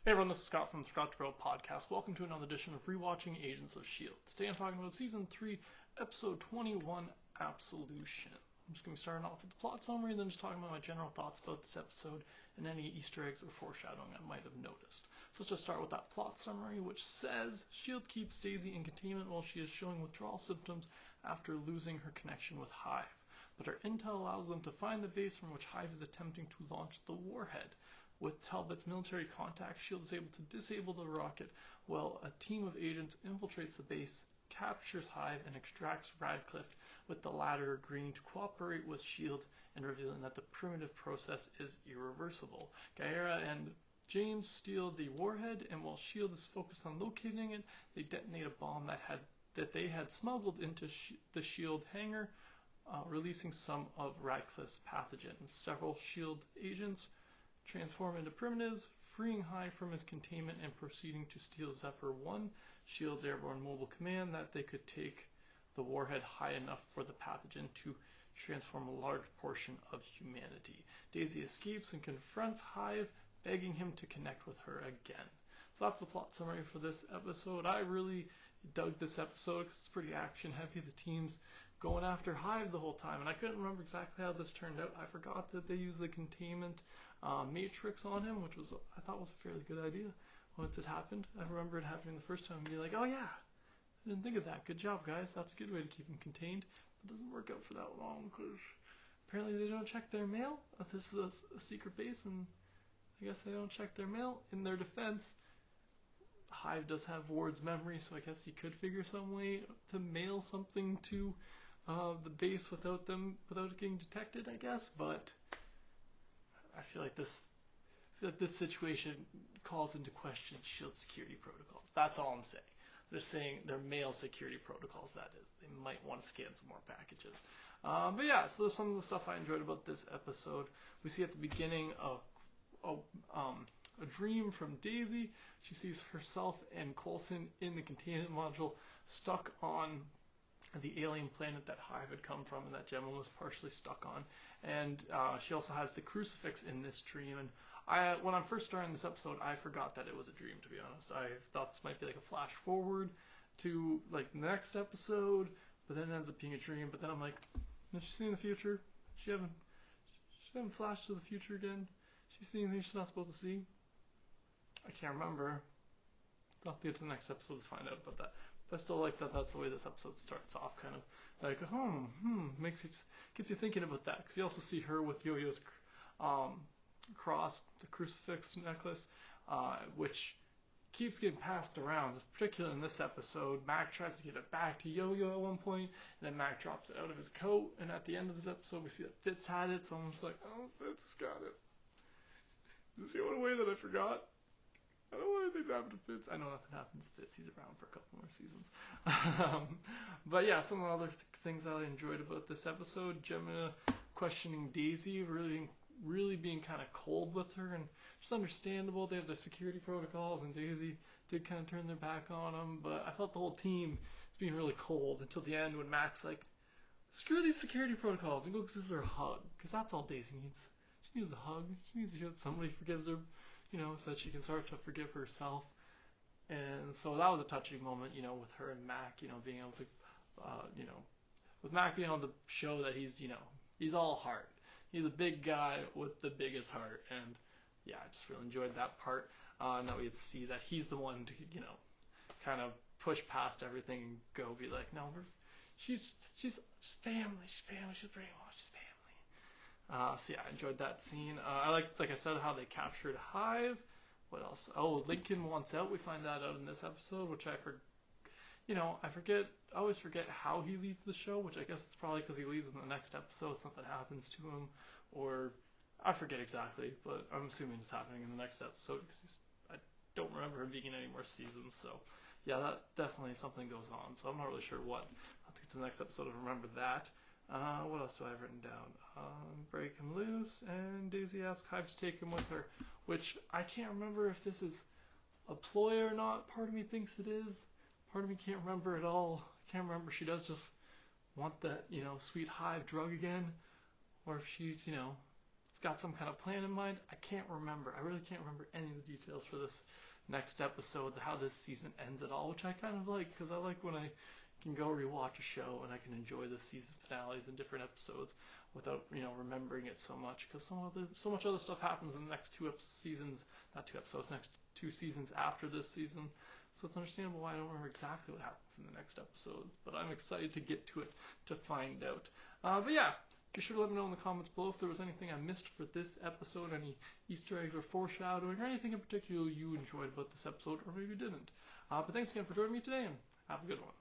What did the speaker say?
Hey everyone, this is Scott from the Forgot to Grow podcast. Welcome to another edition of ReWatching Agents of S.H.I.E.L.D. Today I'm talking about Season 3, Episode 21, Absolution. I'm just going to be starting off with the plot summary and then just talking about my general thoughts about this episode and any Easter eggs or foreshadowing I might have noticed. So let's just start with that plot summary, which says S.H.I.E.L.D. keeps Daisy in containment while she is showing withdrawal symptoms after losing her connection with Hive. But her intel allows them to find the base from which Hive is attempting to launch the warhead. With Talbot's military contacts, S.H.I.E.L.D. is able to disable the rocket while a team of agents infiltrates the base, captures Hive, and extracts Radcliffe, with the latter agreeing to cooperate with S.H.I.E.L.D. and revealing that the primitive process is irreversible. Gaera and James steal the warhead, and while S.H.I.E.L.D. is focused on locating it, they detonate a bomb that they had smuggled into the S.H.I.E.L.D. hangar, releasing some of Radcliffe's pathogens. Several S.H.I.E.L.D. agents transform into primitives, freeing Hive from his containment and proceeding to steal Zephyr 1, S.H.I.E.L.D.'s airborne mobile command, that they could take the warhead high enough for the pathogen to transform a large portion of humanity. Daisy escapes and confronts Hive, begging him to connect with her again. So that's the plot summary for this episode. I really dug this episode because it's pretty action heavy. The team's going after Hive the whole time, and I couldn't remember exactly how this turned out. I forgot that they used the containment matrix on him, which I thought was a fairly good idea once it happened. I remember it happening the first time and be like, oh yeah, I didn't think of that. Good job, guys. That's a good way to keep him contained. It doesn't work out for that long because apparently they don't check their mail. This is a secret base, and I guess they don't check their mail. In their defense, Hive does have Ward's memory, so I guess he could figure some way to mail something to the base without it getting detected, I guess. But I feel like this situation calls into question S.H.I.E.L.D. security protocols. That's all I'm saying. They're saying their mail security protocols, that is. They might want to scan some more packages. But yeah, so some of the stuff I enjoyed about this episode. We see at the beginning a dream from Daisy. She sees herself and Coulson in the containment module, stuck on the alien planet that Hive had come from and that Gemma was partially stuck on. And she also has the crucifix in this dream. And when I'm first starting this episode, I forgot that it was a dream, to be honest. I thought this might be like a flash forward to like the next episode, but then it ends up being a dream. But then I'm like, has she seen the future? She haven't flashed to the future again? She's seeing things she's not supposed to see? I can't remember. I'll have to get to the next episode to find out about that. But I still like that that's the way this episode starts off, kind of like, gets you thinking about that. Because you also see her with Yo-Yo's cross, the crucifix necklace, which keeps getting passed around, particularly in this episode. Mac tries to get it back to Yo-Yo at one point, and then Mac drops it out of his coat, and at the end of this episode we see that Fitz had it, so I'm just like, oh, Fitz got it. Is this the only way that I forgot? I don't want anything to happen to Fitz. I know nothing happens to Fitz. He's around for a couple more seasons. But yeah, some of the other things I enjoyed about this episode. Gemma questioning Daisy, really being kind of cold with her, and just understandable. They have the security protocols, and Daisy did kind of turn their back on them. But I felt the whole team was being really cold until the end when Mac's like, screw these security protocols and go give her a hug. Because that's all Daisy needs. She needs a hug. She needs to hear that somebody forgives her, so that she can start to forgive herself. And so that was a touching moment, with her and Mac, being able to, with Mac being able to show that he's all heart. He's a big guy with the biggest heart. And yeah, I just really enjoyed that part. And that we could see that he's the one to, kind of push past everything and go be like, no, she's family. She's family. She's brainwashed. She's family. So yeah, I enjoyed that scene. I like I said, how they captured Hive. What else? Oh, Lincoln wants out. We find that out in this episode, which I forget. I always forget how he leaves the show, which I guess it's probably because he leaves in the next episode. Something happens to him, or I forget exactly, but I'm assuming it's happening in the next episode because I don't remember him being in any more seasons. So yeah, that definitely something goes on. So I'm not really sure what. I'll have to get to the next episode to remember that. What else do I have written down? Break him loose, and Daisy asks Hive to take him with her, which I can't remember if this is a ploy or not. Part of me thinks it is. Part of me can't remember at all. I can't remember if she does just want that, sweet Hive drug again, or if she's, it's got some kind of plan in mind. I can't remember. I really can't remember any of the details for this next episode, how this season ends at all, which I kind of like, because I like when I can go rewatch a show and I can enjoy the season finales and different episodes without, remembering it so much, because so much other stuff happens in the next next 2 seasons after this season. So it's understandable why I don't remember exactly what happens in the next episode, but I'm excited to get to it to find out. But yeah, be sure to let me know in the comments below if there was anything I missed for this episode, any Easter eggs or foreshadowing, or anything in particular you enjoyed about this episode, or maybe didn't. But thanks again for joining me today, and have a good one.